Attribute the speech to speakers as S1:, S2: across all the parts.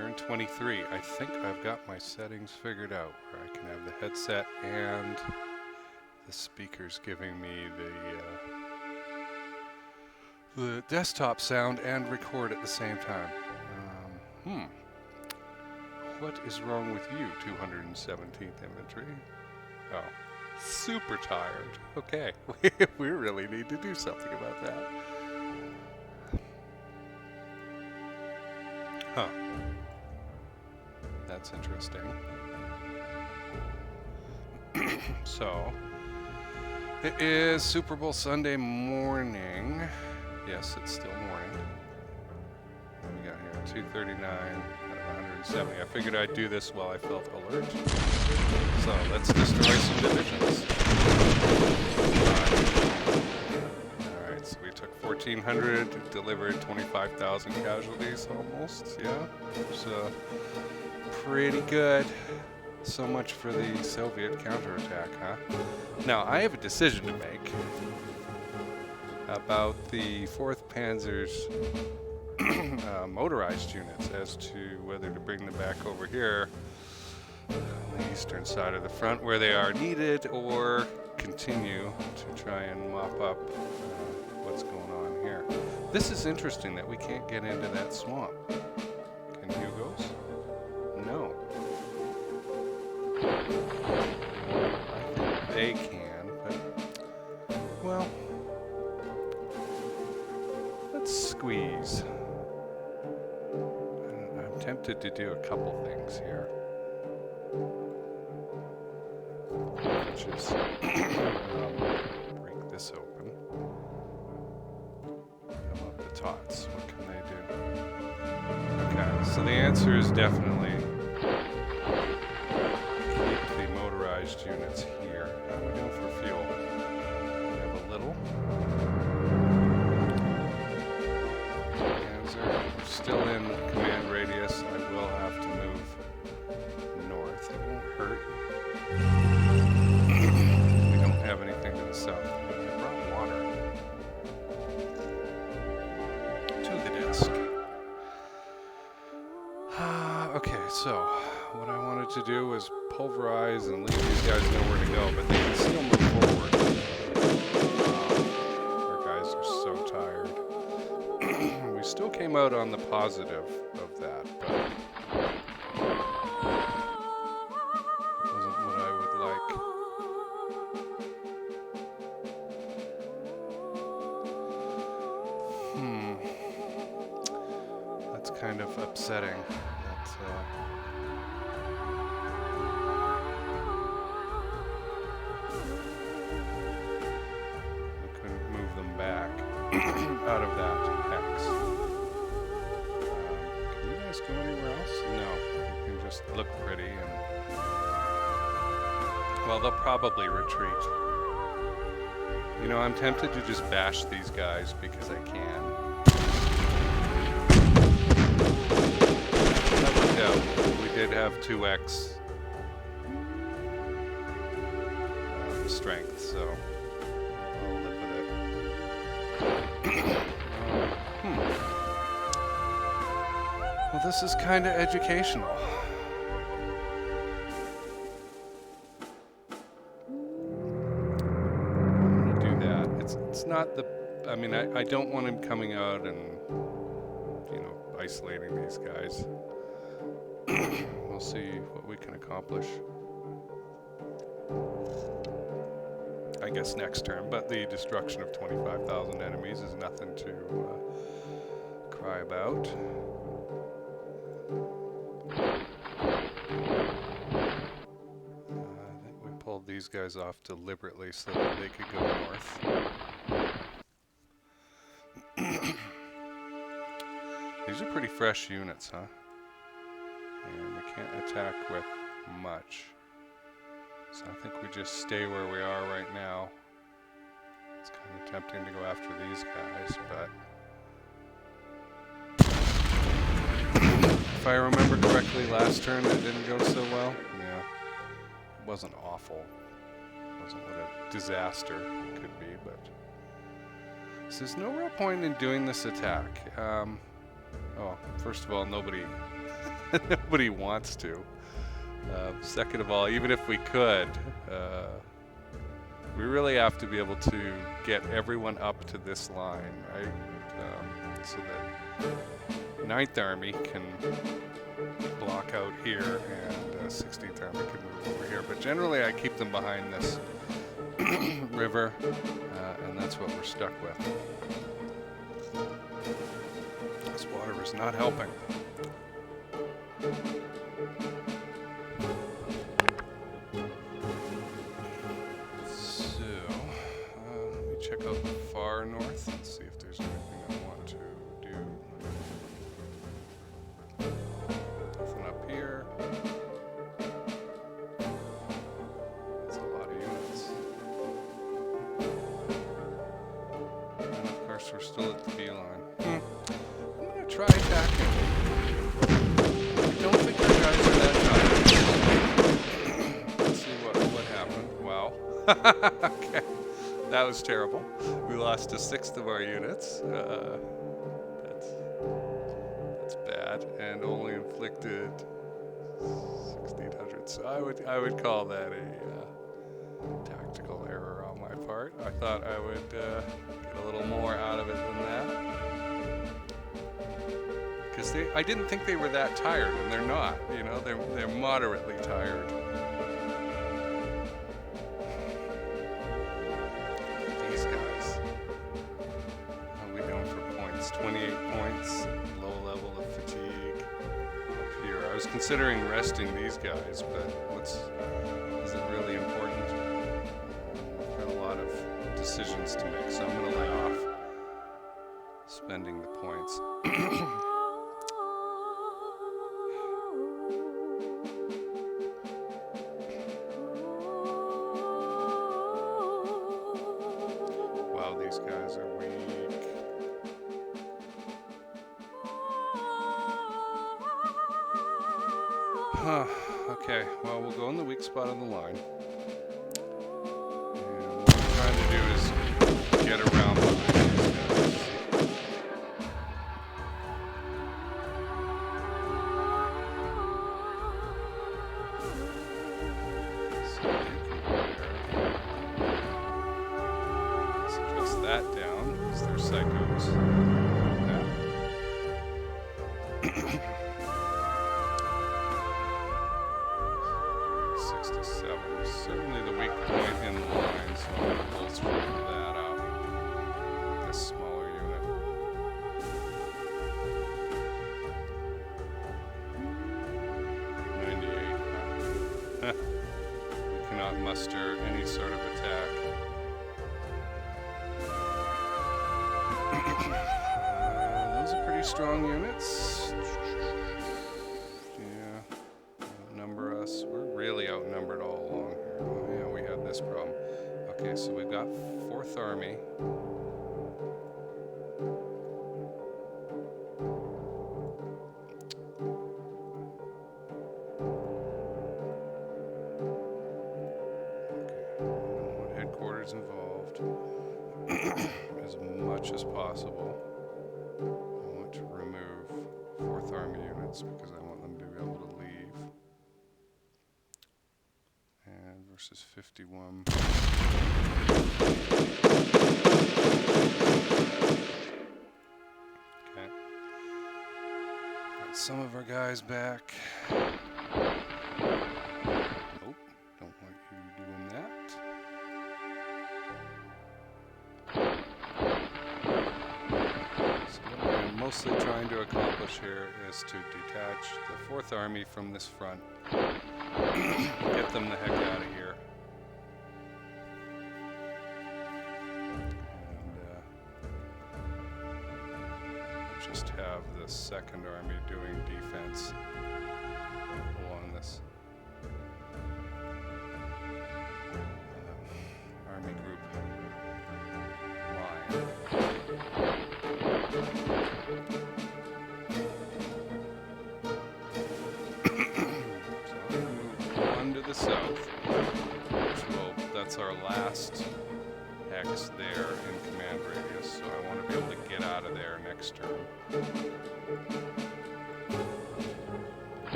S1: Turn 23. I think I've got my settings figured out where I can have the headset and the speakers giving me the desktop sound and record at the same time. What is wrong with you, 217th Infantry? Oh, super tired. Okay, we really need to do something about that. Huh. That's interesting. So, it is Super Bowl Sunday morning. Yes, it's still morning. What do we got here? 239 out of 170. I figured I'd do this while I felt alert. So, let's destroy some divisions. Alright, so we took 1,400, delivered 25,000 casualties almost. Yeah, it's pretty good. So much for the Soviet counterattack, huh? Now, I have a decision to make about the 4th Panzer's motorized units as to whether to bring them back over here on the eastern side of the front where they are needed, or continue to try and mop up what's going on here. This is interesting that we can't get into that swamp. Can Hugos? No. I think they can, but, well, let's squeeze. I'm tempted to do a couple things here, which is break this open. Come up the tots. What can they do? Okay, so the answer is definitely units here. How are we doing for fuel? We have a little. Panzer. We're still in command radius. I will have to move north. It won't hurt. We don't have anything to the south. I brought water to the desk. Okay, so what I wanted to do was pulverize and leave these guys nowhere to go, but they can still move forward. Our guys are so tired. We still came out on the positive of that, but wasn't what I would like. That's kind of upsetting. Out of that hex. Can you guys go anywhere else? No. You can just look pretty and... Well, they'll probably retreat. You know, I'm tempted to just bash these guys because I can. That worked out. We did have 2x strength, so... Well, this is kind of educational. I'm going to do that. It's not the... I mean, I don't want him coming out and, you know, isolating these guys. We'll see what we can accomplish. I guess next turn, but the destruction of 25,000 enemies is nothing to cry about. I think we pulled these guys off deliberately so that they could go north. These are pretty fresh units, huh? And we can't attack with much. So I think we just stay where we are right now. It's kind of tempting to go after these guys, but... If I remember correctly, last turn it didn't go so well. Yeah, it wasn't awful. It wasn't what a disaster could be, but... So there's no real point in doing this attack. Oh, first of all, nobody Nobody wants to. Second of all, even if we could, we really have to be able to get everyone up to this line, right? So that 9th Army can block out here and 16th Army can move over here. But generally I keep them behind this river, and that's what we're stuck with. This water is not helping. So, let me check out the far north and see if there's anything I want to do. Nothing up here. That's a lot of units. And of course we're still at the B line. I'm gonna try attacking. I don't think our guys are that tired. Let's see what happened. Wow. Okay. That was terrible. We lost a 1/6 of our units. That's bad, and only inflicted 1,600. So I would call that a tactical error on my part. I thought I would get a little more out of it than that. Because I didn't think they were that tired, and they're not. You know, they're moderately tired. These guys. How are we doing for points? 28 points. Low level of fatigue up here. I was considering resting these guys, but is it really important? I've got a lot of decisions to make, so I'm going to lay off spending the points. These guys are weak. Okay, well, we'll go in the weak spot on the line. And what we're trying to do is get around behind these guys. That down because they're psychos. Yeah. 67. Certainly the weak point in the line, so I'm going to bolster that up. This smaller unit. 98. We cannot muster any sort of attack. Those are pretty strong units. Yeah, outnumber us. We're really outnumbered all along here. Oh yeah, we have this problem. Okay, so we've got 4th Army. Okay, I want headquarters involved. As much as possible. I want to remove 4th Army units because I want them to be able to leave. And versus 51. Okay. Got some of our guys back. Nope, don't want you doing that. Mostly trying to accomplish here is to detach the 4th Army from this front. Get them the heck out of here. And just have the 2nd Army doing defense along this army group line. So I'm going to move one to the south, that's our last hex there in command radius, so I want to be able to get out of there next turn.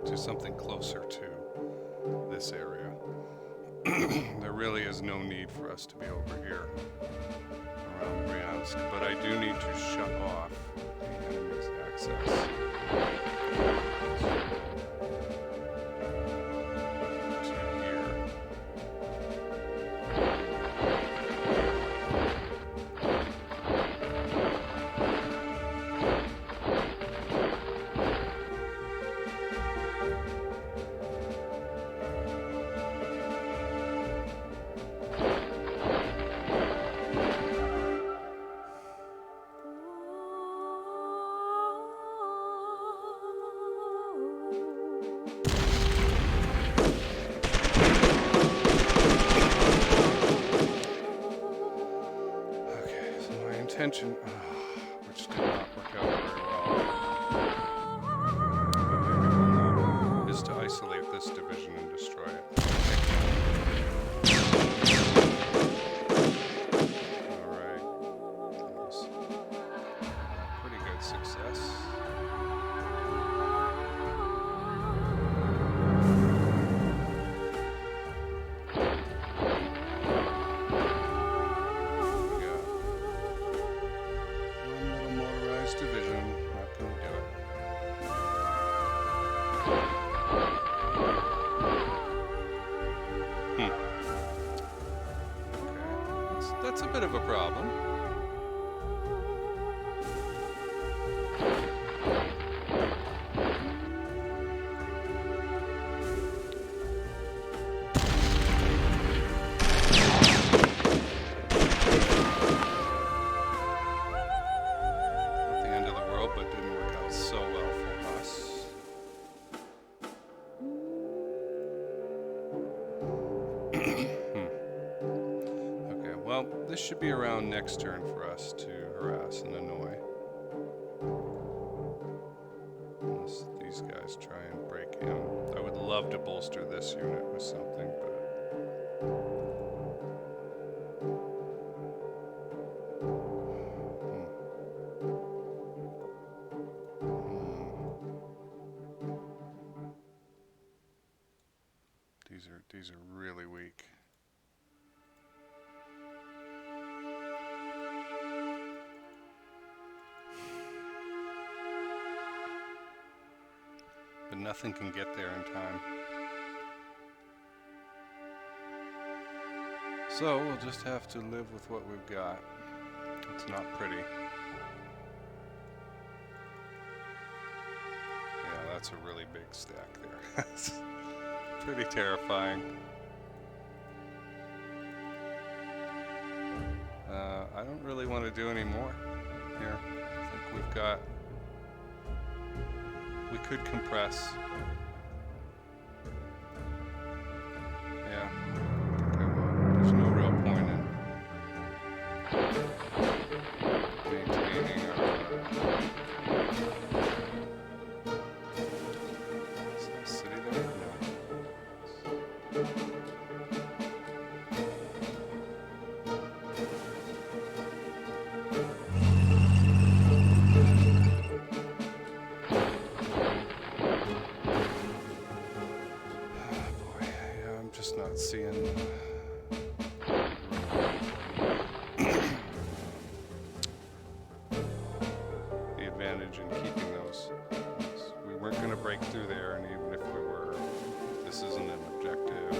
S1: to something closer to this area. There really is no need for us to be over here around Bryansk, but I do need to shut off the enemy's access. Intention, which did not work out very well, is to isolate this division and destroy it. Alright. Pretty good success. That's a bit of a problem. Not the end of the world, but didn't work out so well for us. Well, this should be around next turn for us to harass and annoy. Unless these guys try and break him. I would love to bolster this unit with something, but... These are really weak. But nothing can get there in time. So we'll just have to live with what we've got. It's not pretty. Yeah, that's a really big stack there. It's pretty terrifying. I don't really want to do any more here. I think we've got... We could compress. Yeah. Okay, well, there's no real point in maintaining our... Is that a city there? No. Not seeing the advantage in keeping those. We weren't going to break through there, and even if we were, this isn't an objective.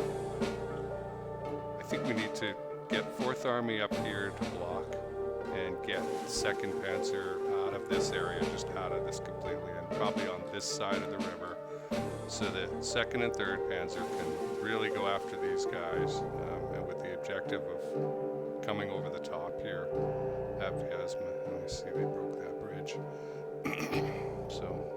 S1: I think we need to get 4th Army up here to block and get 2nd Panzer out of this area, just out of this completely, and probably on this side of the river, so that 2nd and 3rd Panzer can really go after these guys, and with the objective of coming over the top here, have Vyazma. Let me see, they broke that bridge. So.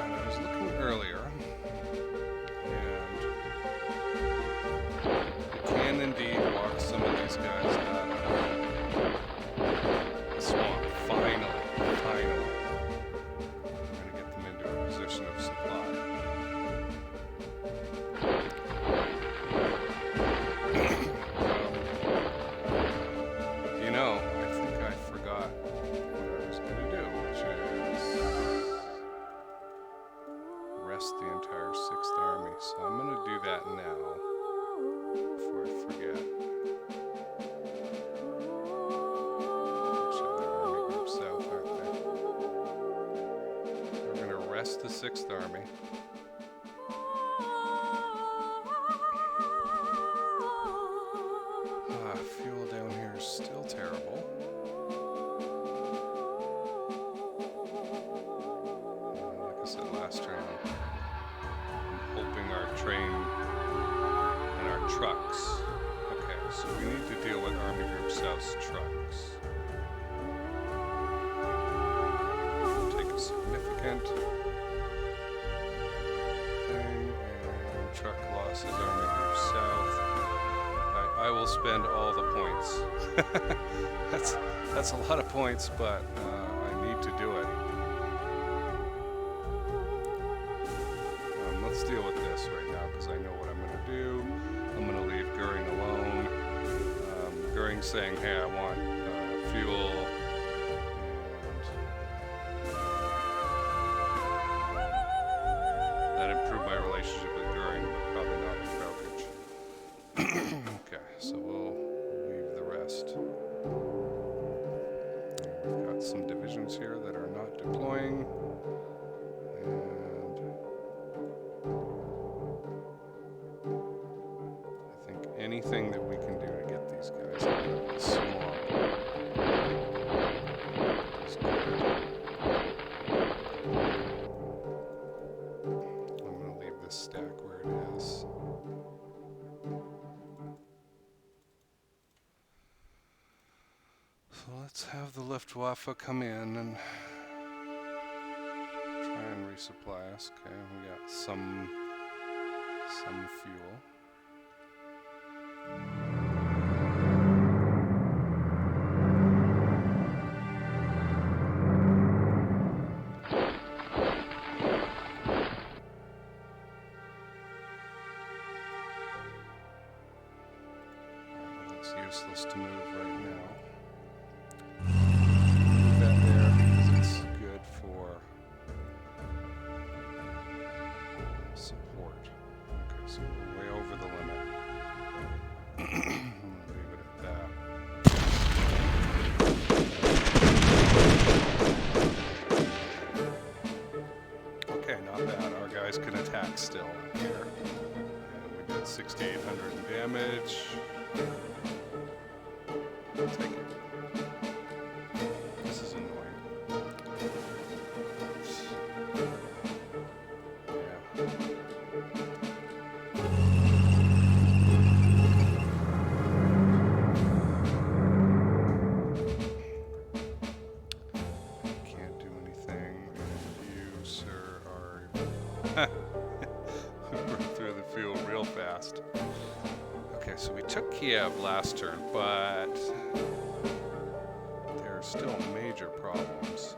S1: I was looking earlier, and we can indeed walk some of these guys out of the swamp. Finally. We're going to get them into a position of supply. the 6th Army. Fuel down here is still terrible. Like I said last turn, I'm hoping our train and our trucks. Okay, so we need to deal with Army Group South's trucks. Take a significant thing, and truck losses Army Group South. I will spend all the points. That's a lot of points, but I need to do it. Let's deal with this right now because I know what I'm going to do. I'm going to leave Goering alone. Goering's saying, hey, I want fuel. And that improved my relationship with Goering, but probably not with Belgrade. Okay, so we'll leave the rest. We've got some divisions here that are not deploying. And I think anything that we can do to get these guys out of the swamp is good. I'm going to leave this stack where it is. So let's have the Luftwaffe come in and try and resupply us. Okay, we got some fuel. It's useless to move right now. Move that there because it's good for support. Okay, so we're way over the limit. I'm gonna leave it at that. Okay, not bad. Our guys can attack still here. And we did 6,800 in damage. I'll take it. This is annoying. Yeah. Can't do anything. You, sir, are... Burn through the fuel real fast. Okay, so we took Kiev last turn, but there are still major problems.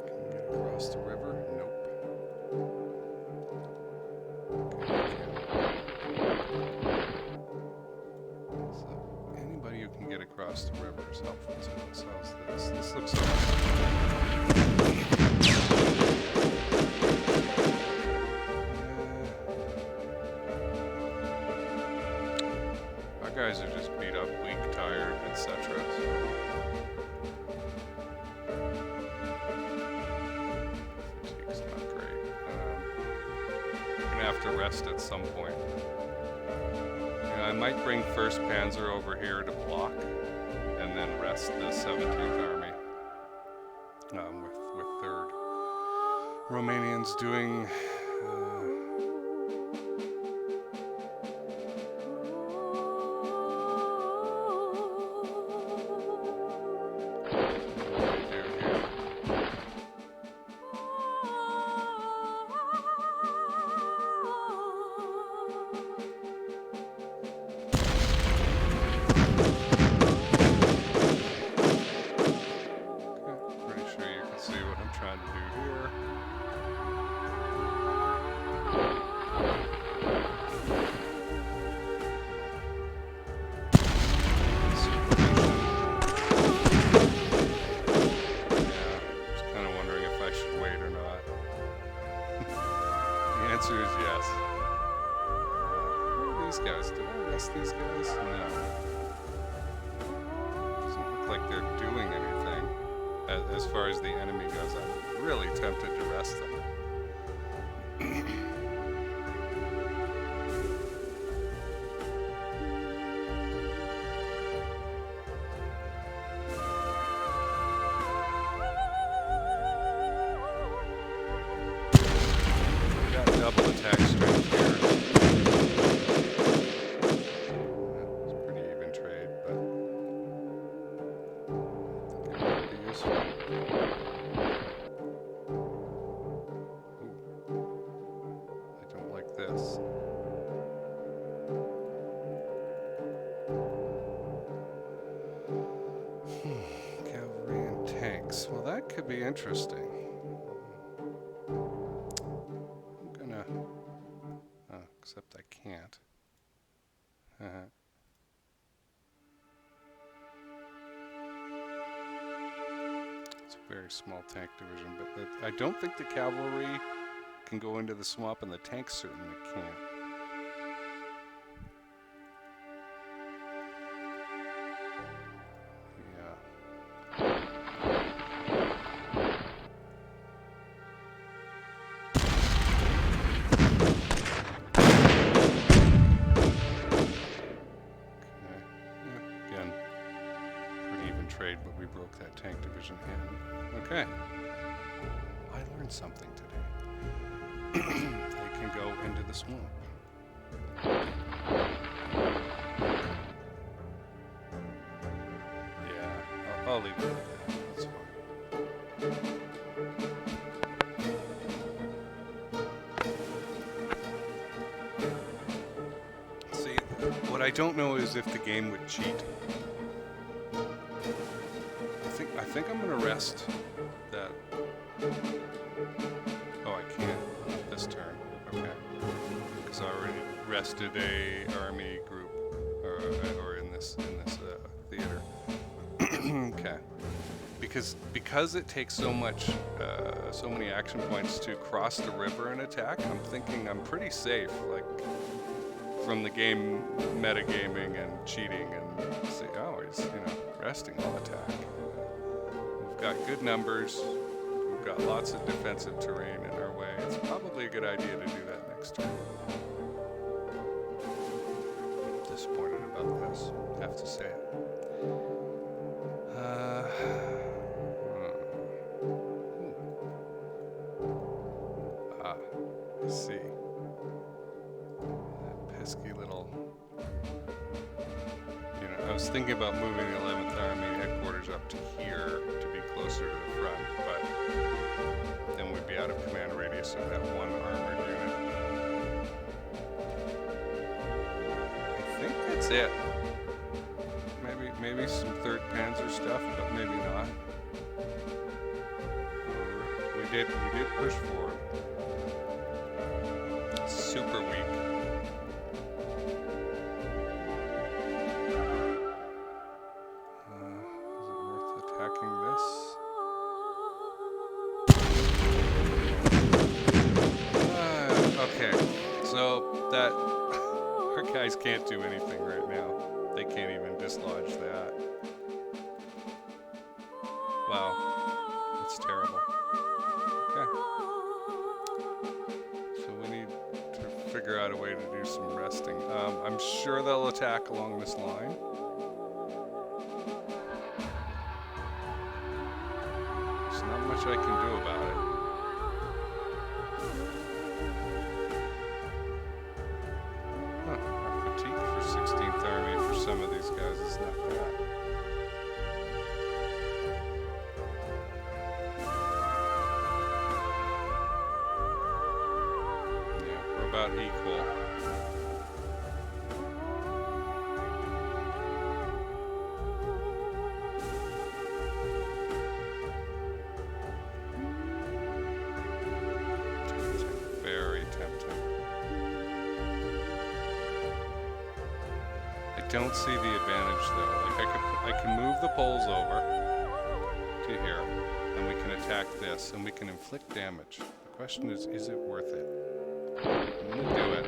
S1: Can we get across the river? Nope. Get across the river is helpful to us. How's this? This looks our guys are just beat up, weak, tired, etc. Fatigue's not great. We're gonna have to rest at some point. I might bring 1st Panzer over here to block, and then rest the 17th Army with 3rd. Romanians doing like they're doing anything as far as the enemy goes. I'm really tempted to rest them. We got double attack strength here. It's pretty even trade, but I think it might be useful. I don't like this. Cavalry and tanks. Well, that could be interesting. I'm gonna... Oh, except I can't. It's a very small tank division, but I don't think the cavalry can go into the swamp, and the tanks certainly can't. Yeah. Again, pretty even trade, but we broke that tank division in. Okay. I learned something today. They can go into the swamp. Yeah, I'll leave it at that. That's fine. See, what I don't know is if the game would cheat. I think I'm gonna rest that. Oh, I can't this turn. Okay, because I already rested a army group, or in this theater. Okay, because it takes so many action points to cross the river and attack. I'm thinking I'm pretty safe, like from the game metagaming and cheating and see. Oh, he's resting all attack. We've got good numbers. We've got lots of defensive terrain in our way. It's probably a good idea to do that next turn. I'm disappointed about this, I have to say it. I see. That pesky little... I was thinking about moving the 11th Army headquarters up to here to be closer to the front, but then we'd be out of command radius of that one armored unit. I think that's it. Maybe some 3rd Panzer stuff, but maybe not. We did push forward. Super weak. Okay, so that our guys can't do anything right now. They can't even dislodge that. Wow, that's terrible. Okay, so we need to figure out a way to do some resting. I'm sure they'll attack along this line. There's not much I can do about it. Some of these guys is not bad. Yeah, we're about equal. It's very tempting. I don't see the advantage though. Like I can move the poles over to here, and we can attack this, and we can inflict damage. The question is it worth it? I'm gonna do it.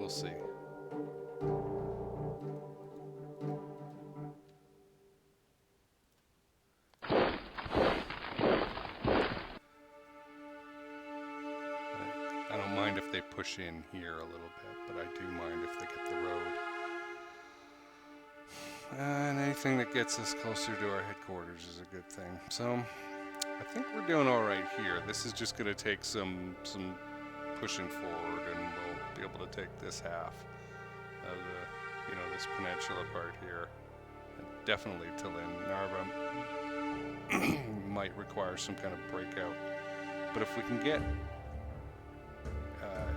S1: We'll see. I don't mind if they push in here a little bit, but I do mind if they get the road. And anything that gets us closer to our headquarters is a good thing. So I think we're doing all right here. This is just going to take some pushing forward, and we'll be able to take this half of the, this peninsula part here. And definitely Talinn. Narva might require some kind of breakout. But if we can get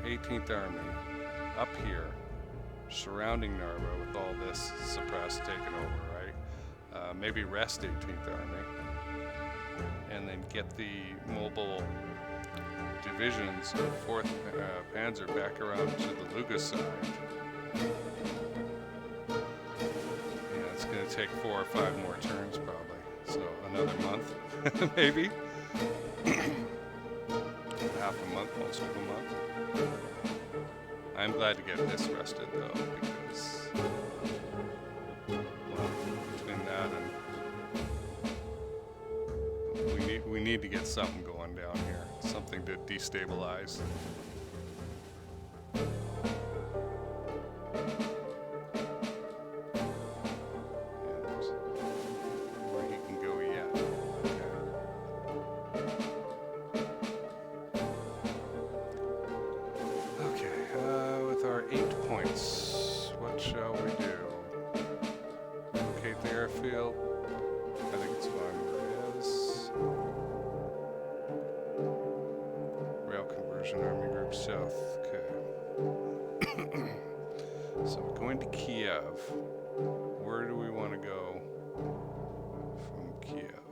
S1: 18th Army up here, surrounding Narva with all this suppressed taken over, right? Maybe rest 18th Army, and then get the mobile divisions of 4th Panzer back around to the Luga side. Yeah, it's going to take 4 or 5 more turns probably, so another month, maybe? Half a month, most of a month. I'm glad to get this rested though, because well, between that and we need to get something going down here, something to destabilize. Where he can go yet. Okay, with our 8 points, what shall we do? Locate the airfield. I think it's fine where it is. Rail conversion, Army Group South. Okay. So we're going to Kiev. Where do we want to go from Kiev?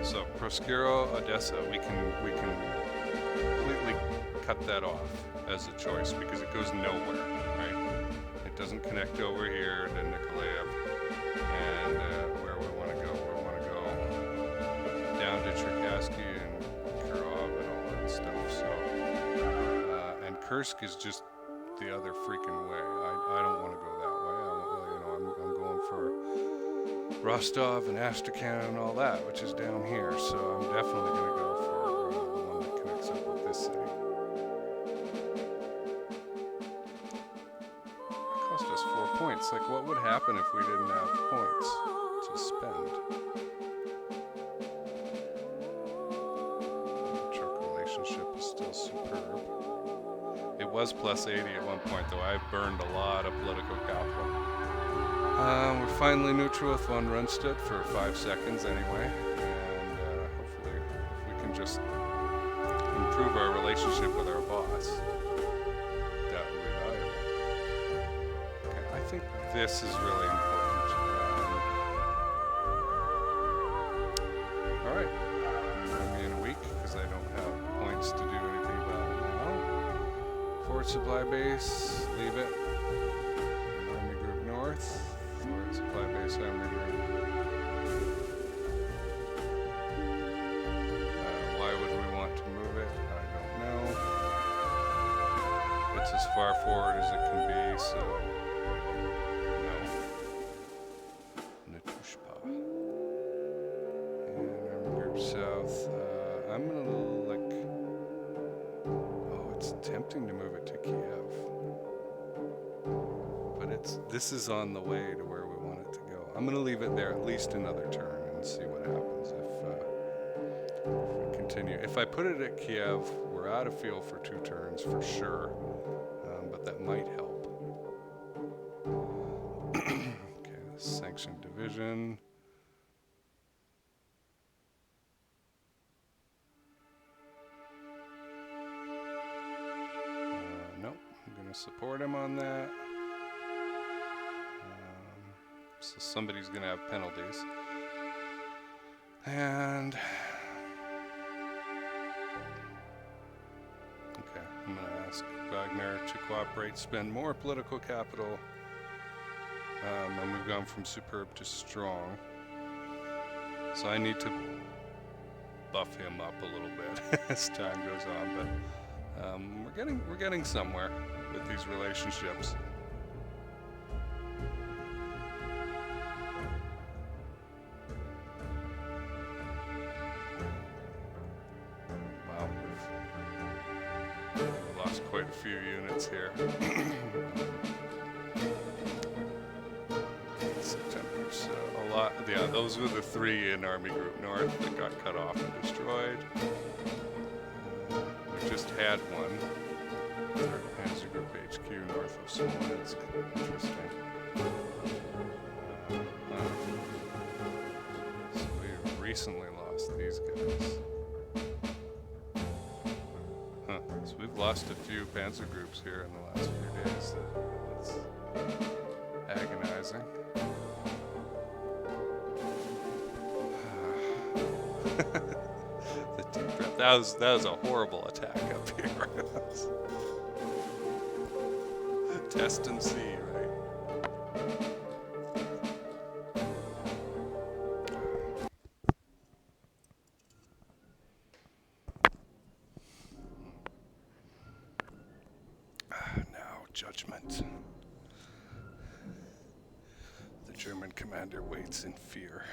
S1: So Proskuro, Odessa, we can completely cut that off as a choice because it goes nowhere, right? It doesn't connect over here to Nikolaev, and where we want to go. We want to go down to Cherkasky and Kirov and all that stuff. So, and Kursk is just the other freaking way. I don't want to go that way. I'm going for Rostov and Astrakhan and all that, which is down here. So I'm definitely going to go for the one that connects up with this city. It cost us 4 points. Like, what would happen if we didn't have points to spend? The truck relationship is still superb. It was plus 80 at one point, though. I've burned a lot of political capital. We're finally neutral with von Rundstedt for 5 seconds anyway, and hopefully if we can just improve our relationship with our boss, that would be valuable. Okay, I think this is really important. Alright, remind me in a week because I don't have points to do anything about it now. Forward supply base, leave it. Army Group North. Forward supply base, Army Group. Why would we want to move it? I don't know. It's as far forward as it can be, so no. Natushpa. And Army Group South. I'm gonna like. Oh, it's tempting to move it to Kiev. This is on the way to where we want it to go. I'm going to leave it there at least another turn and see what happens if we continue. If I put it at Kiev, we're out of field for 2 turns for sure, but that might help. Okay, sanctioned division. Nope, I'm going to support him on that. So somebody's going to have penalties. And okay, I'm going to ask Wagner to cooperate, spend more political capital. And we've gone from superb to strong. So I need to buff him up a little bit as time goes on, but we're getting somewhere with these relationships. Wow, we've lost quite a few units here. September's a lot. Yeah, those were the 3 in Army Group North that got cut off and destroyed. We just had one. 3rd Panzer Group HQ north of Smolensk. Interesting. So we recently lost these guys. Huh. So we've lost a few Panzer groups here in the last few days. That's agonizing. The deep breath. That was a horrible attack up here. Test and see, right? Now, judgment. The German commander waits in fear.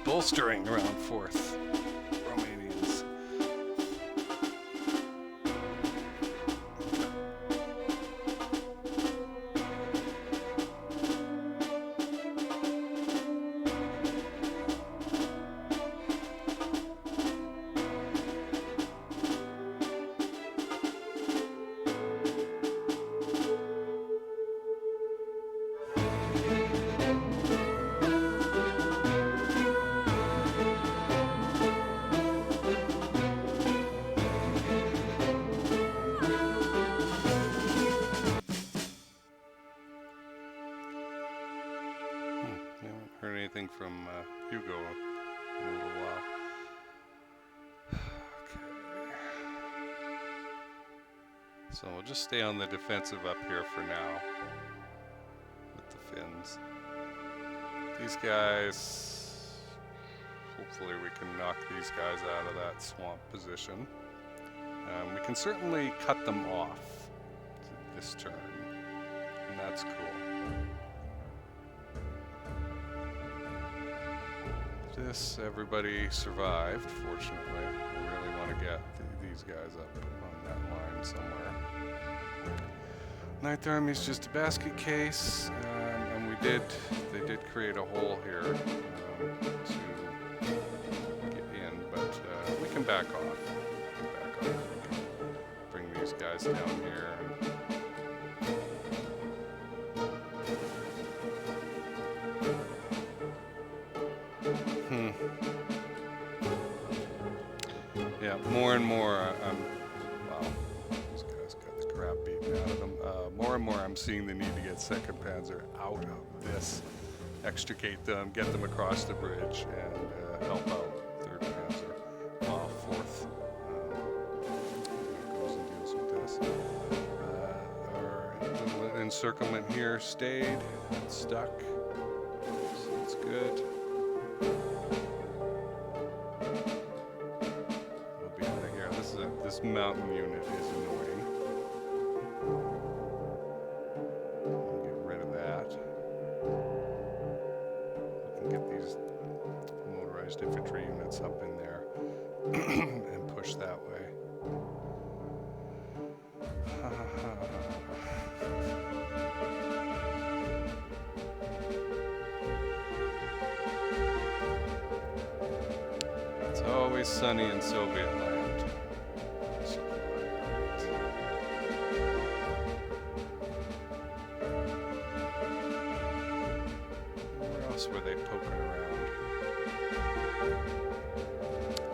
S1: Bolstering around 4th Romanians. Anything from Hugo in a little while. Okay. So we'll just stay on the defensive up here for now with the Finns. These guys, hopefully we can knock these guys out of that swamp position. We can certainly cut them off this turn, and that's cool. This, everybody survived, fortunately. I really want to get these guys up on that line somewhere. 9th Army's just a basket case, and they did create a hole here to get in, but we can back off. Bring these guys down here. Yeah, more and more, wow, these guys got the crap beaten out of them. More and more I'm seeing the need to get 2nd Panzer out of this, extricate them, get them across the bridge, and help out 3rd Panzer while 4th goes and deals with this. The encirclement here stayed, it's stuck, so it's good. We'll be out of here. This mountain unit is annoying. Get rid of that. We can get these motorized infantry units up in there and push that way. It's always sunny in Soviet land. Where else were they poking around?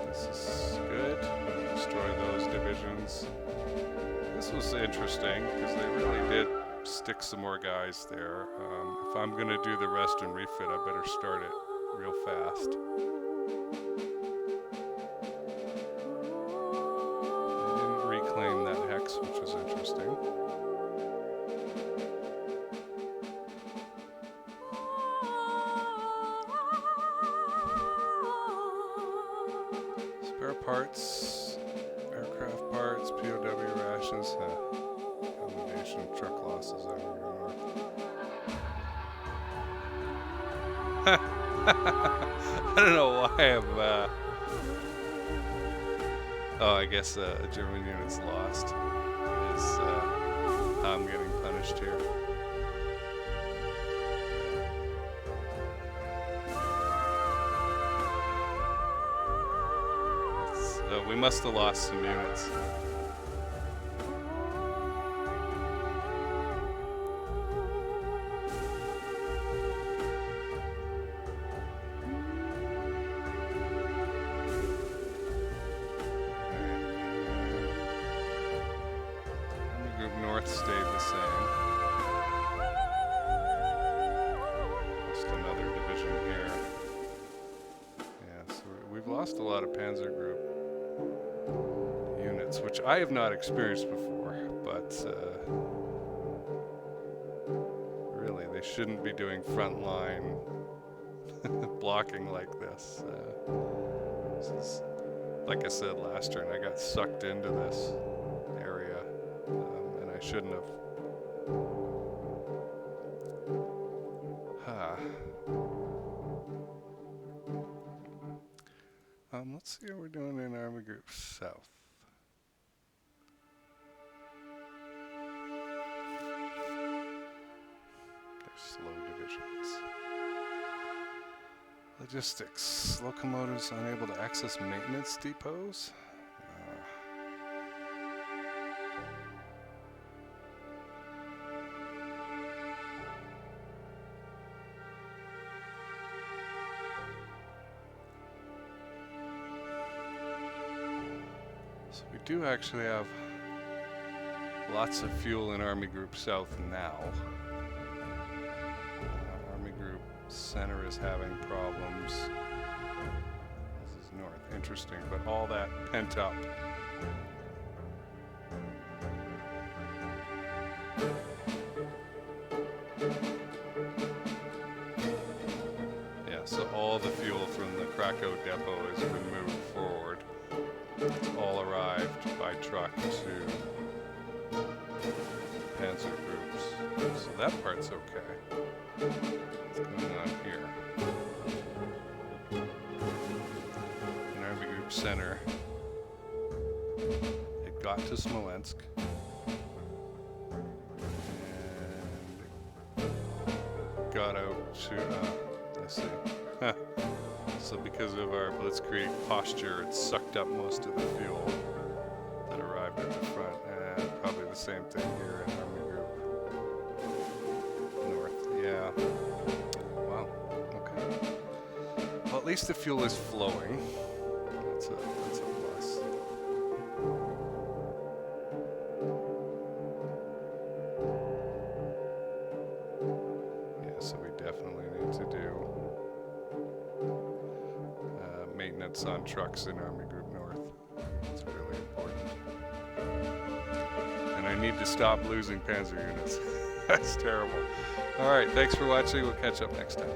S1: This is good. Destroy those divisions. This was interesting because they really did stick some more guys there. If I'm going to do the rest and refit, I better start it real fast. They didn't reclaim that hex, which was interesting. Spare parts, aircraft parts, POW rations, combination of truck losses over here north. I don't know why I'm, oh, I guess a German unit's lost is how I'm getting punished here. So we must have lost some units. Stayed the same. Just another division here. Yeah, so we've lost a lot of Panzer Group units, which I have not experienced before, but really they shouldn't be doing frontline blocking like this. This is, like I said last turn, I got sucked into this area. Shouldn't have. Let's see how we're doing in Army Group South. They're slow divisions. Logistics. Locomotives unable to access maintenance depots. So we do actually have lots of fuel in Army Group South now. Army Group Center is having problems. This is north. Interesting, but all that pent up. Yeah, so all the fuel from the Krakow depot has been moved forward. It's all arrived by truck to Panzer groups. So that part's okay. What's going on here? In Army Group Center, it got to Smolensk. And it got out to, let's see. So because of our blitzkrieg posture, it sucked up most of the fuel that arrived at the front. And probably the same thing here in Army Group North. Yeah. Wow. Okay. Well, at least the fuel is flowing. That's a plus. Yeah, so we definitely need to do maintenance on trucks in Army Group North. It's really important. And I I need to stop losing panzer units. That's terrible. All right, thanks for watching. We'll catch up next time.